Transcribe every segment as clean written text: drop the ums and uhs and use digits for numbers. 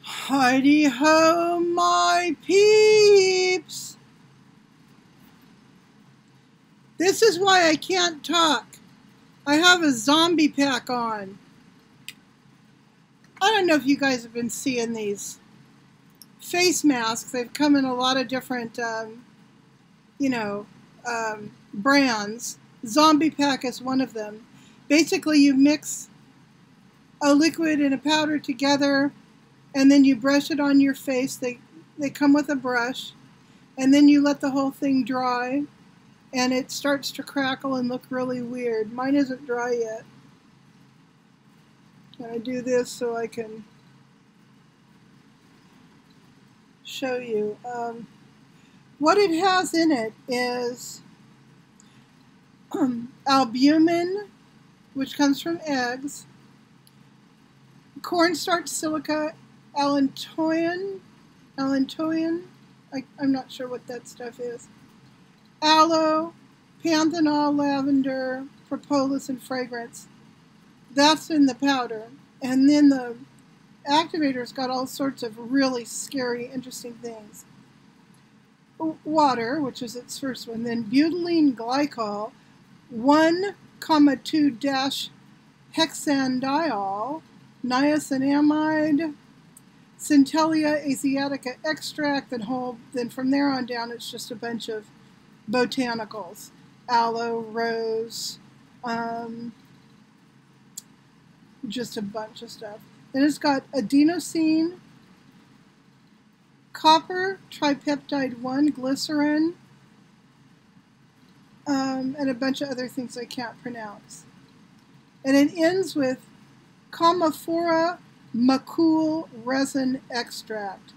Heidi ho, my peeps! This is why I can't talk. I have a zombie pack on. I don't know if you guys have been seeing these face masks. They've come in a lot of different, brands. Zombie pack is one of them. Basically, you mix a liquid and a powder together, and then you brush it on your face. They come with a brush, and then you let the whole thing dry, and it starts to crackle and look really weird. Mine isn't dry yet. I'm going to do this so I can show you. What it has in it is albumin, which comes from eggs, cornstarch silica, allantoin, I'm not sure what that stuff is, aloe, panthenol, lavender, propolis, and fragrance. That's in the powder. And then the activator's got all sorts of really scary, interesting things. Water, which is its first one, then butylene glycol, 1,2-hexandiol, niacinamide, Centellia asiatica extract, then from there on down it's just a bunch of botanicals. Aloe, rose, just a bunch of stuff. Then it's got adenosine, copper, tripeptide 1, glycerin, and a bunch of other things I can't pronounce. And it ends with Commiphora macule resin extract.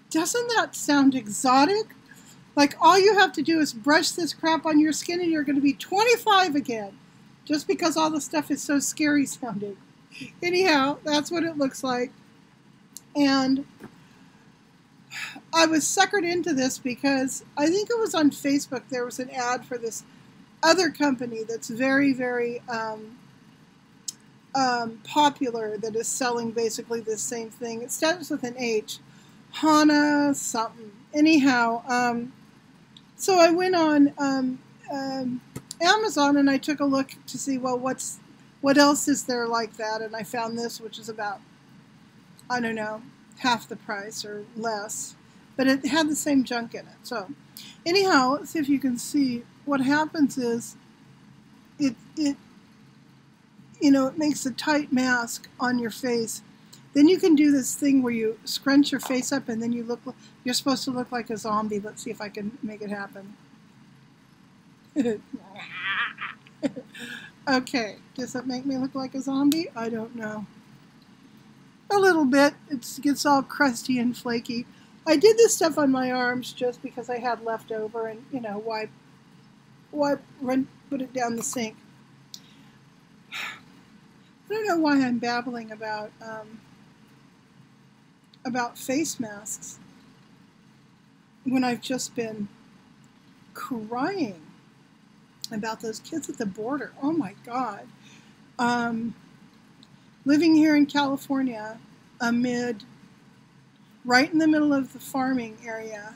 Doesn't that sound exotic? Like all you have to do is brush this crap on your skin and you're going to be 25 again. Just because all the stuff is so scary sounding. Anyhow, that's what it looks like. And I was suckered into this because I think it was on Facebook. There was an ad for this other company that's very, very popular, that is selling basically the same thing. It starts with an H. Hana something. Anyhow, so I went on Amazon and I took a look to see, well, what else is there like that? And I found this, which is about, I don't know, half the price or less. But it had the same junk in it. So anyhow, let's see if you can see. What happens is it makes a tight mask on your face. Then you can do this thing where you scrunch your face up and then you're supposed to look like a zombie. Let's see if I can make it happen. Okay, does that make me look like a zombie? I don't know. A little bit. It gets all crusty and flaky. I did this stuff on my arms just because I had leftover, and why put it down the sink. I don't know why I'm babbling about face masks when I've just been crying about those kids at the border. Oh my God. Living here in California, right in the middle of the farming area,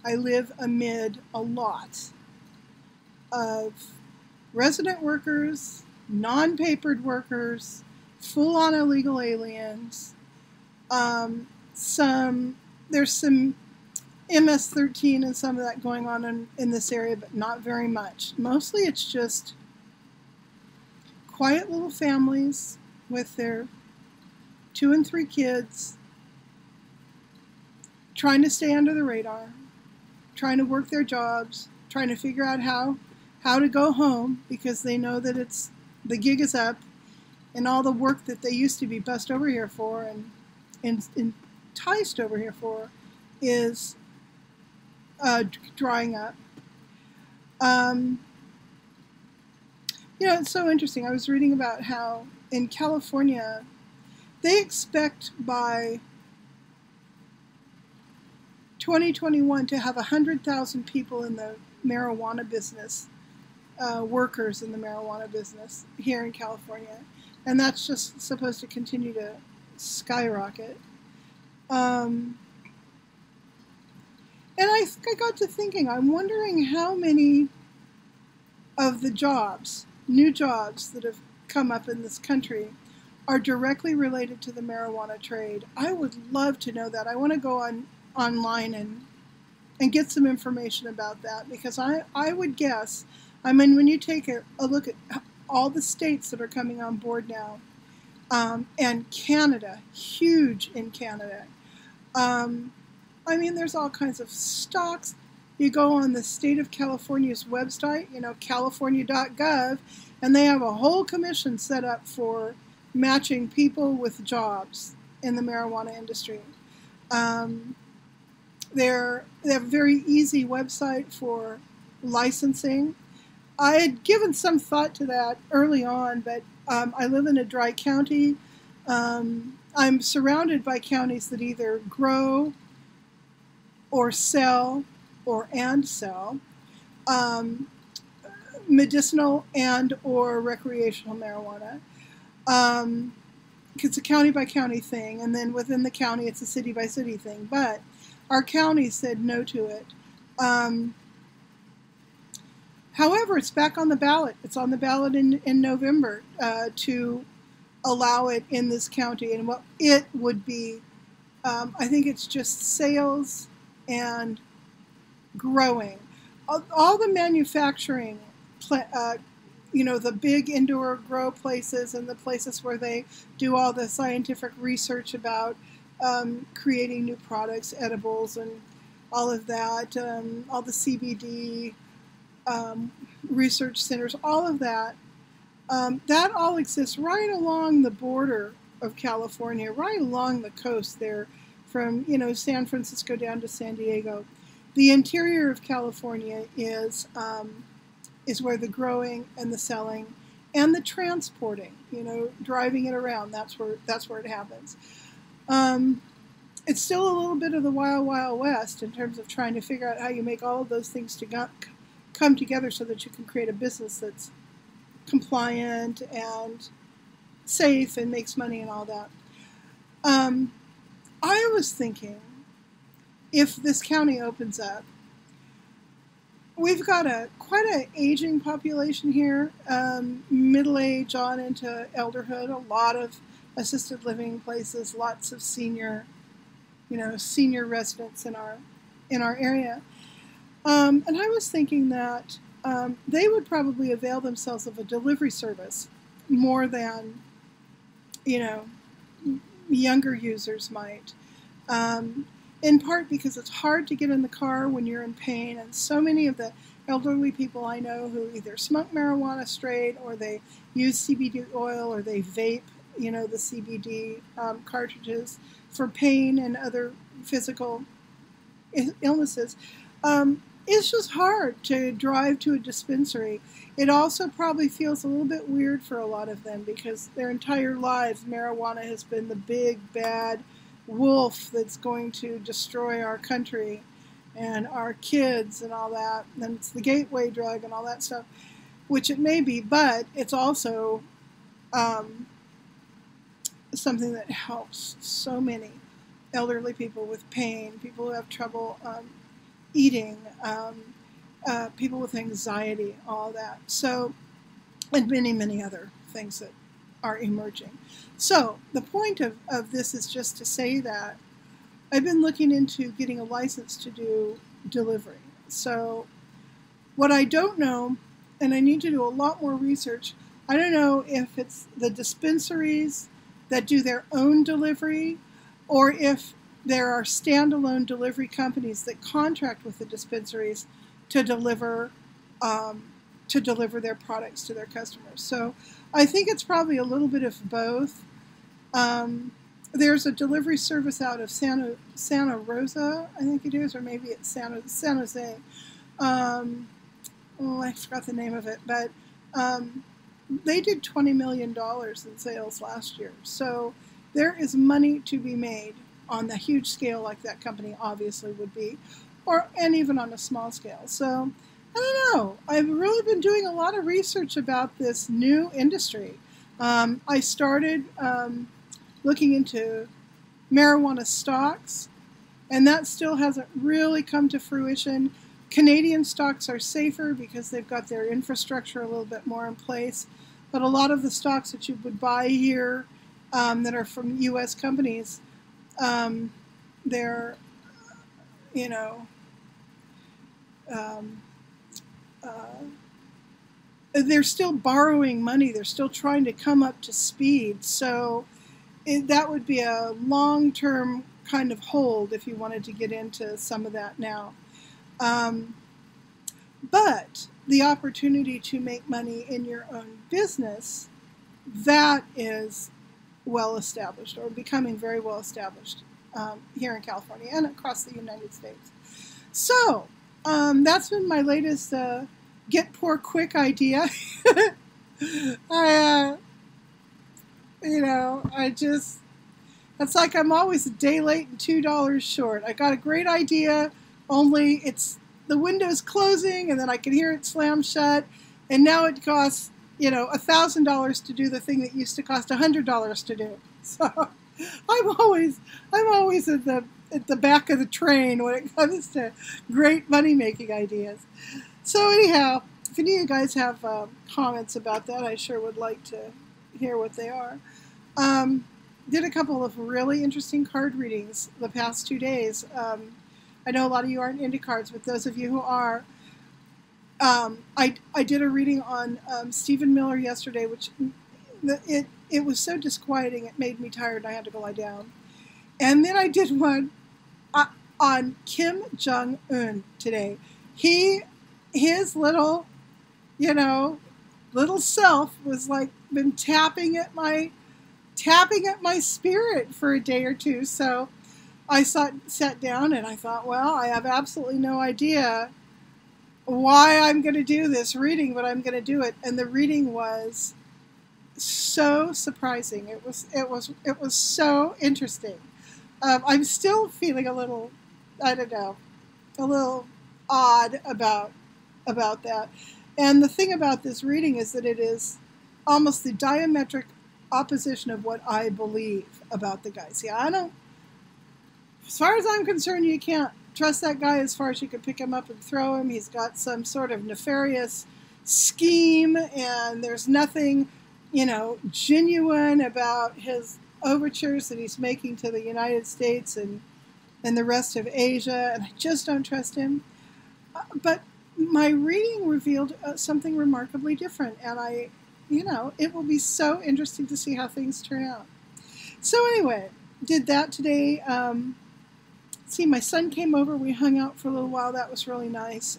I live amid a lot of resident workers, non-papered workers, full-on illegal aliens. There's some MS-13 and some of that going on in this area, but not very much. Mostly it's just quiet little families with their 2 and 3 kids trying to stay under the radar, trying to work their jobs, trying to figure out how to go home because they know that the gig is up and all the work that they used to be bussed over here for and enticed over here for is drying up. It's so interesting. I was reading about how in California they expect by 2021 to have 100,000 people in the marijuana business, workers in the marijuana business here in California. And that's just supposed to continue to skyrocket. Um, and I got to thinking, I'm wondering how many of the jobs, new jobs that have come up in this country are directly related to the marijuana trade. I would love to know that. I want to go online and get some information about that, because I would guess, I mean, when you take a look at all the states that are coming on board now, and Canada, huge in Canada. I mean, there's all kinds of stocks. You go on the state of California's website, california.gov, and they have a whole commission set up for matching people with jobs in the marijuana industry. They have a very easy website for licensing. I had given some thought to that early on, but I live in a dry county. I'm surrounded by counties that either grow or sell and sell medicinal and or recreational marijuana. It's a county by county thing, and then within the county it's a city by city thing. But our county said no to it. However, it's back on the ballot. It's on the ballot in November to allow it in this county. And what it would be, I think it's just sales and growing. All the manufacturing, the big indoor grow places and the places where they do all the scientific research about creating new products, edibles, and all of that, all the CBD research centers, all of that, that all exists right along the border of California, right along the coast there, from San Francisco down to San Diego. The interior of California is where the growing and the selling and the transporting, driving it around. That's where it happens. It's still a little bit of the wild, wild west in terms of trying to figure out how you make all of those things to come together so that you can create a business that's compliant and safe and makes money and all that. I was thinking, if this county opens up, we've got quite an aging population here, middle age on into elderhood, a lot of assisted living places, lots of senior residents in our area. And I was thinking that they would probably avail themselves of a delivery service more than, younger users might. In part because it's hard to get in the car when you're in pain, and so many of the elderly people I know who either smoke marijuana straight, or they use CBD oil, or they vape, the CBD cartridges for pain and other physical illnesses. It's just hard to drive to a dispensary. It also probably feels a little bit weird for a lot of them, because their entire lives marijuana has been the big bad wolf that's going to destroy our country and our kids and all that. And it's the gateway drug and all that stuff, which it may be, but it's also something that helps so many elderly people with pain, people who have trouble eating, people with anxiety, all that. So, and many, many other things that are emerging. So the point of this is just to say that I've been looking into getting a license to do delivery. So what I don't know, and I need to do a lot more research, I don't know if it's the dispensaries that do their own delivery, or if there are standalone delivery companies that contract with the dispensaries to deliver their products to their customers. So I think it's probably a little bit of both. There's a delivery service out of Santa Rosa, I think it is, or maybe it's San Jose. I forgot the name of it, but they did $20 million in sales last year. So there is money to be made on the huge scale like that company obviously would be, and even on a small scale. So I don't know. I've really been doing a lot of research about this new industry. I started looking into marijuana stocks, and that still hasn't really come to fruition. Canadian stocks are safer because they've got their infrastructure a little bit more in place, but a lot of the stocks that you would buy here that are from U.S. companies, they're, you know, they're still borrowing money. They're still trying to come up to speed. So that would be a long-term kind of hold if you wanted to get into some of that now. But the opportunity to make money in your own business, that is well established, or becoming very well established here in California and across the United States. So that's been my latest get poor quick idea. It's like I'm always a day late and $2 short. I got a great idea, only the window's closing and then I can hear it slam shut, and now it costs, $1,000 to do the thing that used to cost $100 to do. So I'm always at the back of the train when it comes to great money-making ideas. So anyhow, if any of you guys have comments about that, I sure would like to hear what they are. Did a couple of really interesting card readings the past 2 days. I know a lot of you aren't into cards, but those of you who are, I did a reading on Stephen Miller yesterday, which it was so disquieting it made me tired and I had to go lie down. And then I did one on Kim Jong-un today. His little self was like been tapping at my spirit for a day or two. So I sat down and I thought, well, I have absolutely no idea why I'm going to do this reading, but I'm going to do it. And the reading was so surprising. It was so interesting. I'm still feeling a little, I don't know, a little odd about that. And the thing about this reading is that it is almost the diametric opposition of what I believe about the guy. See, as far as I'm concerned, you can't trust that guy as far as you can pick him up and throw him. He's got some sort of nefarious scheme, and there's nothing, genuine about his overtures that he's making to the United States and the rest of Asia, and I just don't trust him. But my reading revealed something remarkably different, and it will be so interesting to see how things turn out. So anyway, did that today. See, my son came over. We hung out for a little while. That was really nice.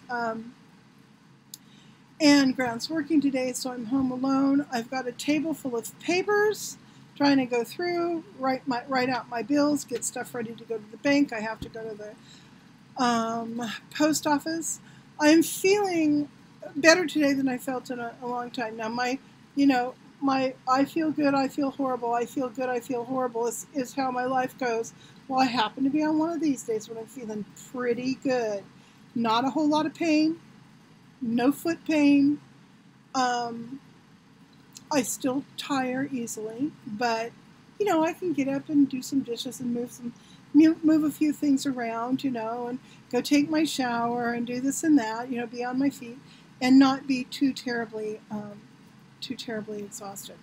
And Grant's working today, so I'm home alone. I've got a table full of papers, trying to go through, write out my bills, get stuff ready to go to the bank. I have to go to the post office. I'm feeling better today than I felt in a long time. Now, my I feel good, I feel horrible, I feel good, I feel horrible is how my life goes. Well, I happen to be on one of these days when I'm feeling pretty good. Not a whole lot of pain, no foot pain. I still tire easily, but I can get up and do some dishes and move a few things around, and go take my shower and do this and that, be on my feet and not be too terribly exhausted.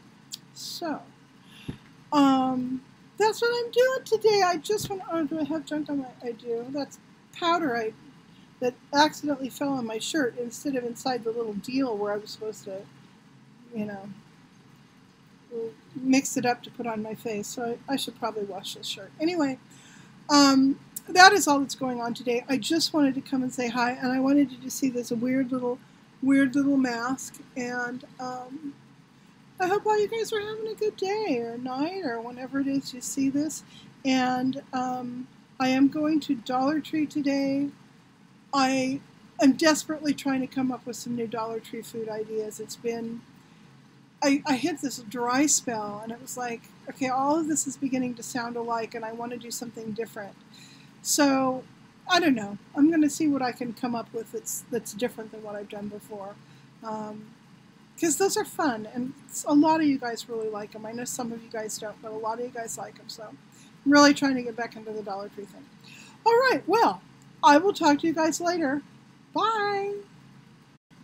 So, that's what I'm doing today. I just want, do I have junk on I do. That's powder that accidentally fell on my shirt instead of inside the little deal where I was supposed to, mix it up to put on my face. So I should probably wash this shirt. Anyway, that is all that's going on today. I just wanted to come and say hi, and I wanted you to see this weird little mask, and I hope all you guys are having a good day or night or whenever it is you see this. And I am going to Dollar Tree today. I am desperately trying to come up with some new Dollar Tree food ideas. It's been, I hit this dry spell, and it was like, okay, all of this is beginning to sound alike, and I want to do something different. So, I don't know. I'm going to see what I can come up with that's different than what I've done before. Because those are fun, and a lot of you guys really like them. I know some of you guys don't, but a lot of you guys like them. So Really trying to get back into the Dollar Tree thing. All right, well, I will talk to you guys later. Bye.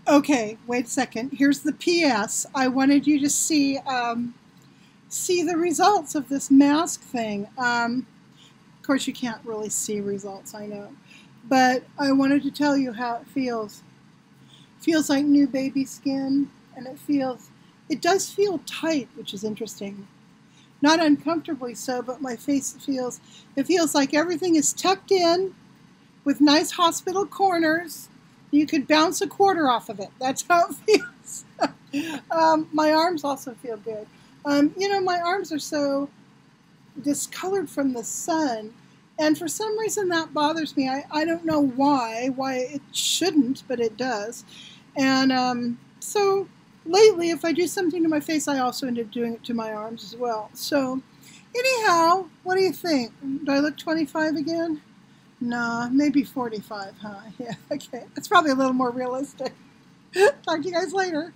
Okay, wait a second. Here's the PS. I wanted you to see the results of this mask thing. Of course, you can't really see results, I know. But I wanted to tell you how it feels. It feels like new baby skin, and it does feel tight, which is interesting. Not uncomfortably so, but my face it feels like everything is tucked in with nice hospital corners. You could bounce a quarter off of it. That's how it feels. My arms also feel good. My arms are so discolored from the sun, and for some reason that bothers me. I don't know why it shouldn't, but it does. And so lately, if I do something to my face, I also end up doing it to my arms as well. So anyhow, what do you think? Do I look 25 again? Nah, maybe 45, huh? Yeah, okay. That's probably a little more realistic. Talk to you guys later.